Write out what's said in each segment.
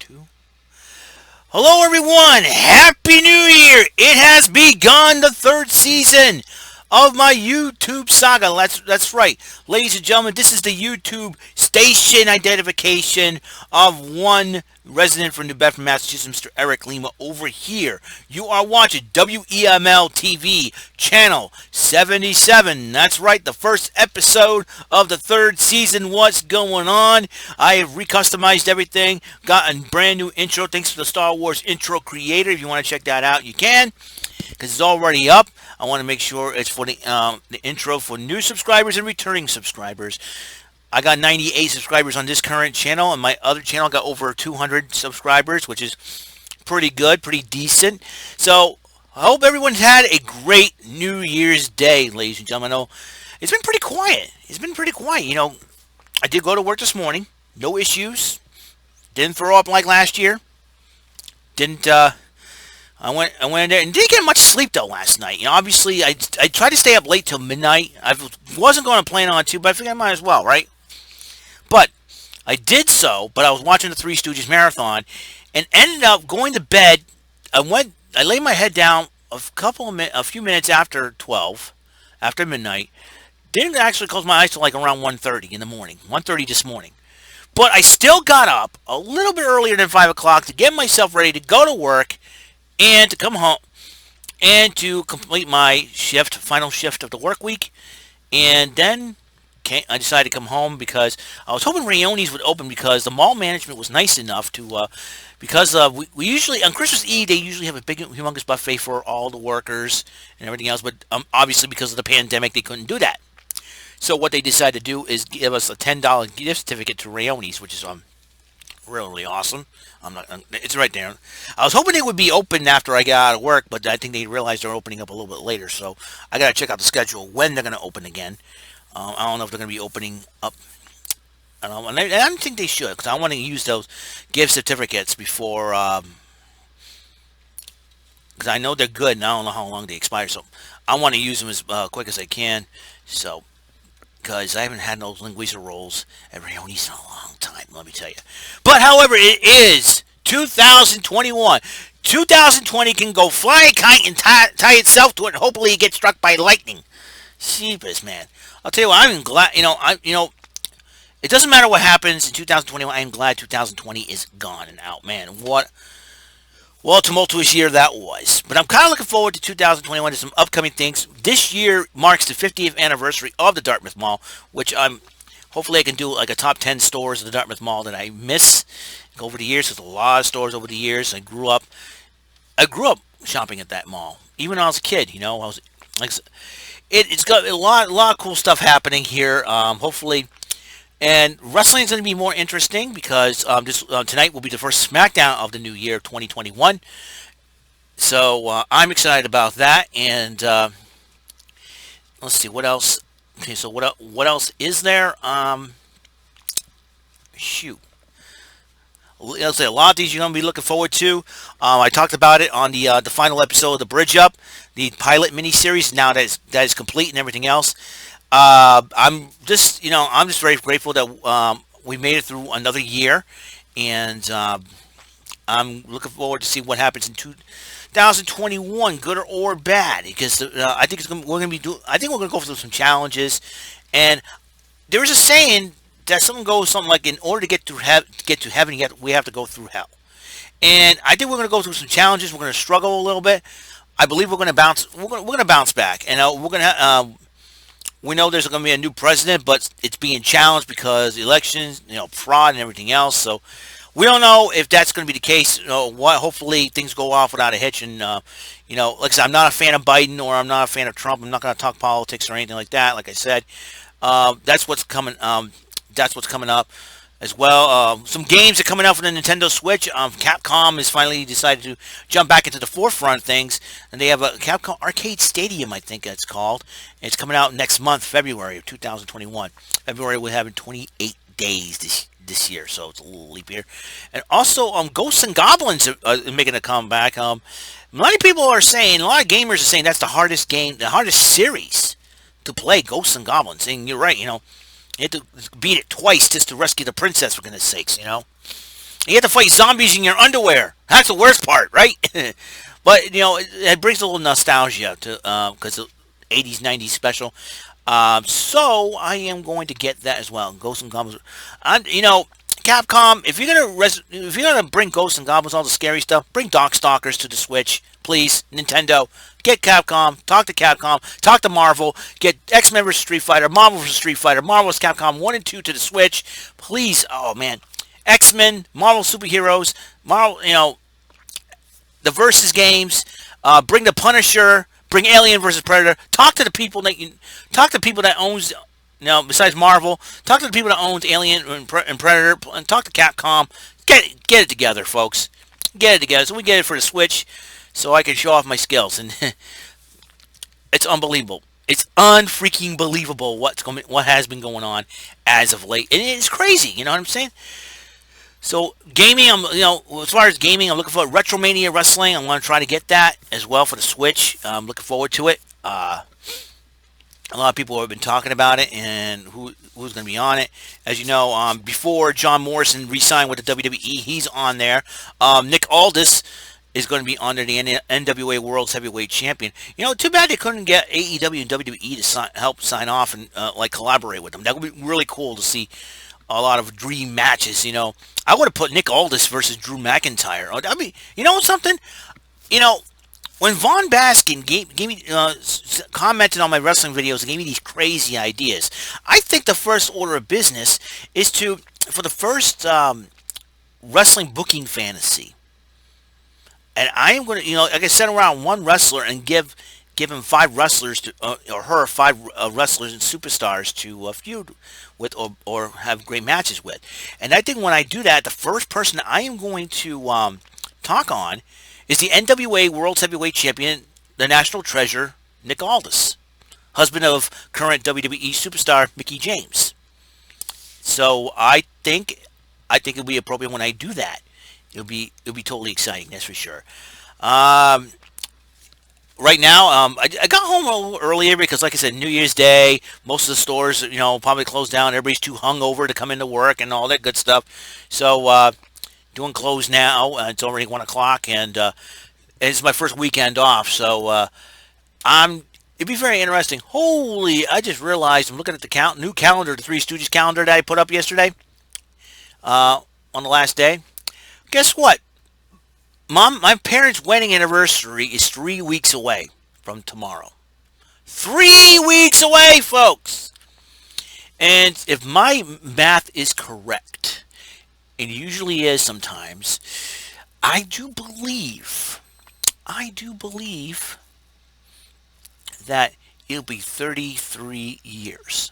2. Hello, everyone. Happy New Year. It has begun the third season of my YouTube saga. That's right. Ladies and gentlemen, this is the YouTube station identification of one resident from New Bedford, Massachusetts, Mr. Eric Lima over here. You are watching WEML-TV channel 77. That's right, the first episode of the third season. What's going on? I have recustomized everything, got a brand new intro thanks to the Star Wars intro creator. If you want to check that out, you can, because it's already up. I want to make sure it's for the intro for new subscribers and returning subscribers. I got 98 subscribers on this current channel, and my other channel got over 200 subscribers, which is pretty good, pretty decent. So I hope everyone's had a great New Year's Day, ladies and gentlemen. I know it's been pretty quiet. I did go to work this morning. No issues. Didn't throw up like last year. Didn't, I went in there and didn't get much sleep though last night. Obviously I tried to stay up late till midnight. I wasn't going to plan on to, but I figured I might as well, right? But I did so, but I was watching the Three Stooges marathon and ended up going to bed. I laid my head down a few minutes after 12, after midnight. Didn't actually close my eyes till like around 1:30 in the morning, 1:30 this morning. But I still got up a little bit earlier than 5 o'clock to get myself ready to go to work and to come home and to complete my final shift of the work week. And then I decided to come home because I was hoping Rayone's would open, because the mall management was nice enough to, because we usually, on Christmas Eve, they usually have a big, humongous buffet for all the workers and everything else, but obviously because of the pandemic, they couldn't do that. So what they decided to do is give us a $10 gift certificate to Rayone's, which is really awesome. It's right there. I was hoping it would be open after I got out of work, but I think they realized they're opening up a little bit later, so I got to check out the schedule when they're going to open again. I don't know if they're going to be opening up. I don't think they should, because I want to use those gift certificates before, because I know they're good, and I don't know how long they expire, so I want to use them as quick as I can, so, because I haven't had those linguiça rolls at Rayone's in a long time, let me tell you. But, however, it is 2021. 2020 can go fly a kite and tie itself to it, and hopefully it gets struck by lightning. Jeepers, man. I'll tell you what, I'm glad, it doesn't matter what happens in 2021. I am glad 2020 is gone and out, man. What a tumultuous year that was. But I'm kind of looking forward to 2021 to some upcoming things. This year marks the 50th anniversary of the Dartmouth Mall, which hopefully I can do like a top 10 stores of the Dartmouth Mall that I miss over the years. There's a lot of stores over the years. I grew up shopping at that mall, even when I was a kid. I was like, it's got a lot of cool stuff happening here. Hopefully, and wrestling is going to be more interesting because tonight will be the first SmackDown of the new year, 2021. So I'm excited about that. And let's see what else. Okay, so what else is there? Shoot. I'll say a lot of these you're going to be looking forward to. I talked about it on the final episode of the Bridge Up, the pilot miniseries. Now that is complete and everything else. I'm just very grateful that we made it through another year, and I'm looking forward to see what happens in 2021, good or bad. Because I think we're going to go through some challenges, and there is a saying that goes something like, in order to get to heaven, we have to go through hell. And I think we're going to go through some challenges. We're going to struggle a little bit. I believe we're going to bounce. We're going to bounce back, and we're going to. We know there's going to be a new president, but it's being challenged because elections, fraud and everything else. So we don't know if that's going to be the case. Hopefully things go off without a hitch. And like I said, I'm not a fan of Biden, or I'm not a fan of Trump. I'm not going to talk politics or anything like that. Like I said, that's what's coming. That's what's coming up as well. Some games are coming out for the Nintendo Switch. Capcom has finally decided to jump back into the forefront of things, and they have a Capcom Arcade Stadium, I think it's called. It's coming out next month, February of 2021. February will have 28 days this year, so it's a little leap year. And also, Ghosts and Goblins are making a comeback. A lot of people are saying, a lot of gamers are saying that's the hardest game, the hardest series to play, Ghosts and Goblins. And you're right, you have to beat it twice just to rescue the princess, for goodness sakes, You have to fight zombies in your underwear. That's the worst part, right? But it brings a little nostalgia to because the 80s, 90s special. So I am going to get that as well. Ghosts and Goblins. Capcom, if you're gonna bring Ghosts and Goblins, all the scary stuff, bring Darkstalkers to the Switch, please. Nintendo, get Capcom, talk to Marvel, get X-Men vs Street Fighter, Marvel vs Street Fighter, Marvel vs Capcom 1 and 2 to the Switch, please. Oh man, X-Men, Marvel superheroes, Marvel, the versus games. Bring the Punisher. Bring Alien versus Predator. Talk to the people that owns. Besides Marvel, talk to the people that owns Alien and Predator, and talk to Capcom. Get it together, folks. Get it together. So we get it for the Switch, so I can show off my skills. And it's unbelievable. It's unfreaking believable what has been going on as of late, and it's crazy. You know what I'm saying? So gaming, as far as gaming, I'm looking for Retromania Wrestling. I'm going to try to get that as well for the Switch. I'm looking forward to it. A lot of people have been talking about it and who's going to be on it. As you know, before John Morrison re-signed with the WWE, he's on there. Nick Aldis is going to be under the NWA World's Heavyweight Champion. Too bad they couldn't get AEW and WWE to help sign off and collaborate with them. That would be really cool to see a lot of dream matches. I would have put Nick Aldis versus Drew McIntyre. I mean, you know something? When Von Baskin gave me commented on my wrestling videos and gave me these crazy ideas, I think the first order of business is for the first wrestling booking fantasy. And I am going to, I can send around one wrestler and give him 5 wrestlers or her 5 wrestlers and superstars to feud with or have great matches with. And I think when I do that, the first person I am going to talk on is the NWA World's Heavyweight Champion, the National Treasure, Nick Aldis, husband of current WWE superstar Mickie James. So I think it'll be appropriate when I do that. It'll be totally exciting, that's for sure. Right now, I got home a little earlier because, like I said, New Year's Day, most of the stores, probably closed down. Everybody's too hungover to come into work and all that good stuff. So, doing close now. It's already 1 o'clock, and it's my first weekend off. So, it'd be very interesting. Holy, I just realized I'm looking at the new calendar, the Three Stooges calendar that I put up yesterday on the last day. Guess what? Mom, my parents' wedding anniversary is 3 weeks away from tomorrow. 3 weeks away, folks! And if my math is correct, and it usually is sometimes, I do believe that it'll be 33 years.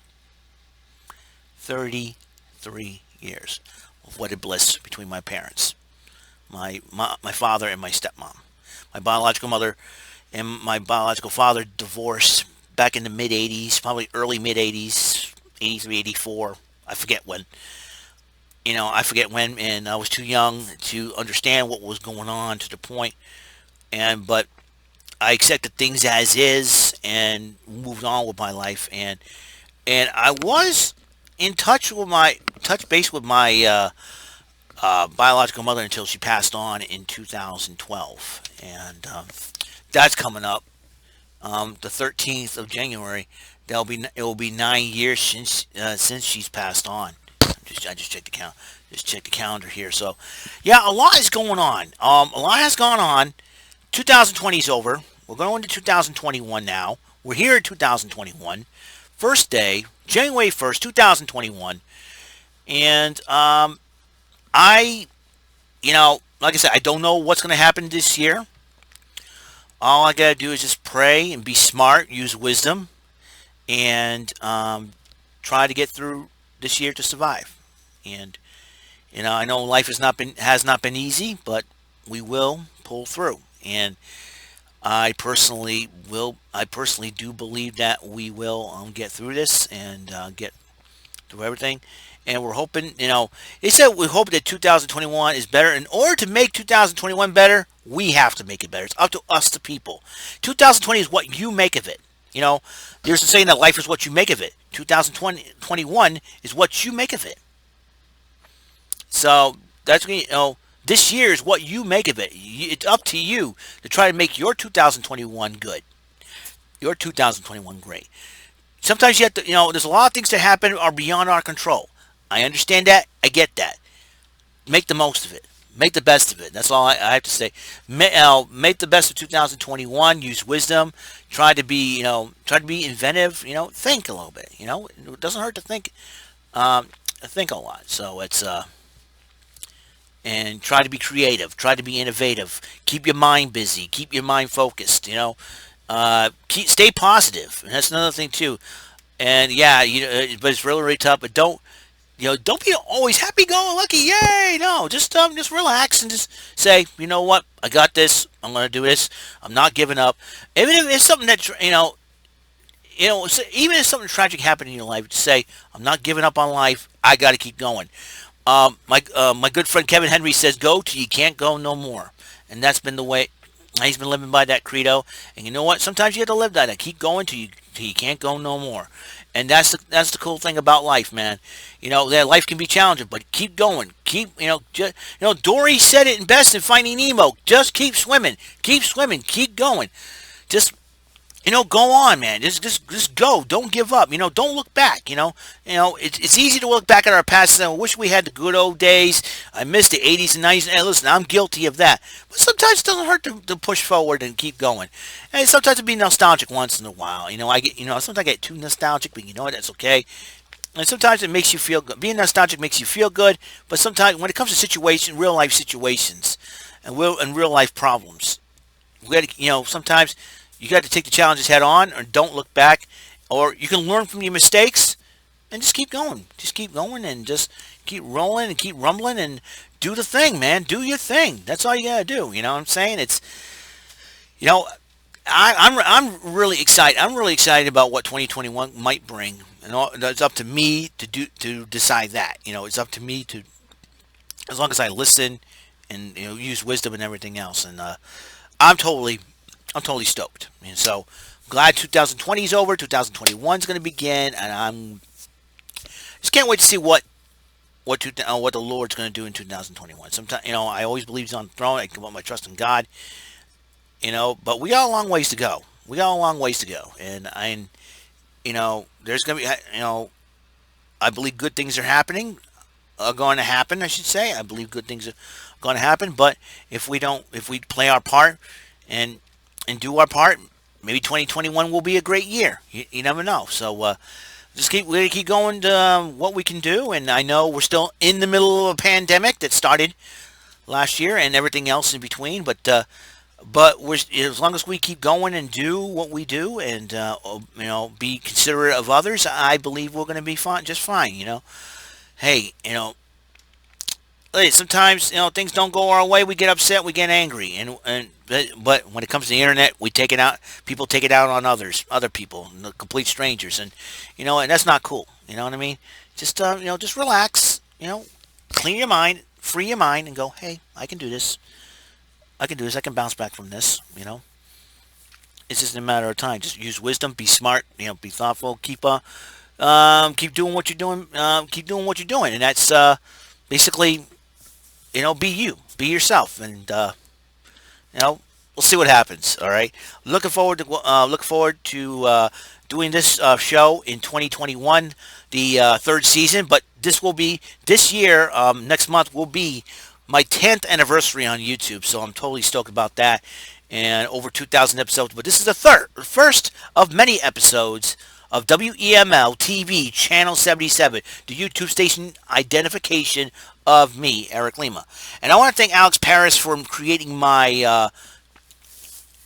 33 years of wedded bliss between my parents. My father and my stepmom. My biological mother and my biological father divorced back in the mid-'80s, probably early mid-'80s, 83, 84. I forget when. I forget when, and I was too young to understand what was going on to the point. But I accepted things as is and moved on with my life. And I was in touch base with my biological mother until she passed on in 2012, and that's coming up the 13th of January. It will be 9 years since she's passed on. I just checked the calendar here. So yeah, a lot is going on. A lot has gone on. 2020 is over. We're going into 2021 now. We're here in 2021. First day, January 1st, 2021, and like I said, I don't know what's going to happen this year. All I got to do is just pray and be smart, use wisdom, and try to get through this year to survive. And I know life has not been easy, but we will pull through. And I personally do believe that we will get through this and get through everything. And we're hoping, they said we hope that 2021 is better. In order to make 2021 better, we have to make it better. It's up to us, the people. 2020 is what you make of it. There's a saying that life is what you make of it. 2021 is what you make of it. So That's this year is what you make of it. It's up to you to try to make your 2021 good, your 2021 great. Sometimes you have to, there's a lot of things that happen are beyond our control. I understand that. I get that. Make the most of it. Make the best of it. That's all I have to say. Make the best of 2021. Use wisdom. Try to be inventive. Think a little bit. It doesn't hurt to think. Think a lot. So it's and try to be creative. Try to be innovative. Keep your mind busy. Keep your mind focused. Stay positive. And that's another thing too. And yeah, but it's really, really tough. But don't be always happy-go-lucky. Yay! No, just relax and just say, you know what? I got this. I'm gonna do this. I'm not giving up. Even if it's something that even if something tragic happened in your life, just say, I'm not giving up on life. I got to keep going. My good friend Kevin Henry says, "Go till you can't go no more," and that's been the way. He's been living by that credo, and you know what? Sometimes you have to live that. Keep going till you can't go no more, and that's the cool thing about life, man. That life can be challenging, but keep going. Dory said it best in Finding Nemo. Just keep swimming, keep going. Just go on, man. Just go. Don't give up. Don't look back. It's easy to look back at our past and I wish we had the good old days. I miss the 80s and 90s. And listen, I'm guilty of that. But sometimes it doesn't hurt to push forward and keep going. And sometimes to be nostalgic once in a while. Sometimes I get too nostalgic, but that's okay. And sometimes it makes you feel good. Being nostalgic makes you feel good. But sometimes when it comes to real life situations and real life problems, we got to, sometimes you got to take the challenges head on, or don't look back, or you can learn from your mistakes and just keep going. Just keep going and just keep rolling and keep rumbling and do the thing, man. Do your thing. That's all you gotta do. You know what I'm saying? It's I'm really excited. I'm really excited about what 2021 might bring, and it's up to me to decide that. It's up to me to, as long as I listen and use wisdom and everything else. And I'm totally stoked. And so glad 2020 is over. 2021 is going to begin, and I'm just can't wait to see what the Lord's going to do in 2021. Sometimes, I always believe He's on the throne. I can put my trust in God. But we got a long ways to go. And there's going to be, I believe good things are going to happen. I should say, I believe good things are going to happen. But if we play our part and do our part, maybe 2021 will be a great year. You never know. So we're gonna keep going to what we can do. And I know we're still in the middle of a pandemic that started last year and everything else in between. But we're, as long as we keep going and do what we do and be considerate of others, I believe we're gonna be fine, just fine. Hey, sometimes things don't go our way. We get upset. We get angry, but when it comes to the internet, we take it out. People take it out on other people, complete strangers, and and that's not cool. You know what I mean? Just just relax. Clean your mind, free your mind, and go. Hey, I can do this. I can bounce back from this. It's just a matter of time. Just use wisdom. Be smart. Be thoughtful. Keep doing what you're doing. Keep doing what you're doing, and that's basically. Be you, be yourself, and we'll see what happens. All right, looking forward to doing this show in 2021, the third season. But this year, next month will be my 10th anniversary on YouTube, so I'm totally stoked about that. And over 2,000 episodes. But this is the first of many episodes of WEML-TV Channel 77, the YouTube station identification of me, Eric Lima. And I want to thank Alex Paris for creating my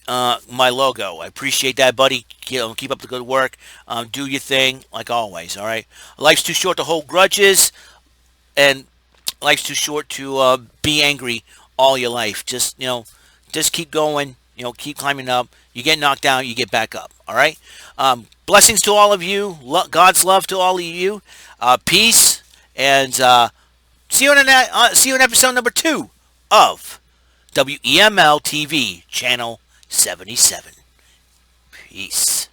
my logo. I appreciate that, buddy. Keep up the good work. Do your thing, like always, all right? Life's too short to hold grudges, and life's too short to be angry all your life. Just keep going. Keep climbing up. You get knocked down, you get back up. All right. Blessings to all of you. God's love to all of you. Peace, and see you in episode number 2 of WEML TV Channel 77. Peace.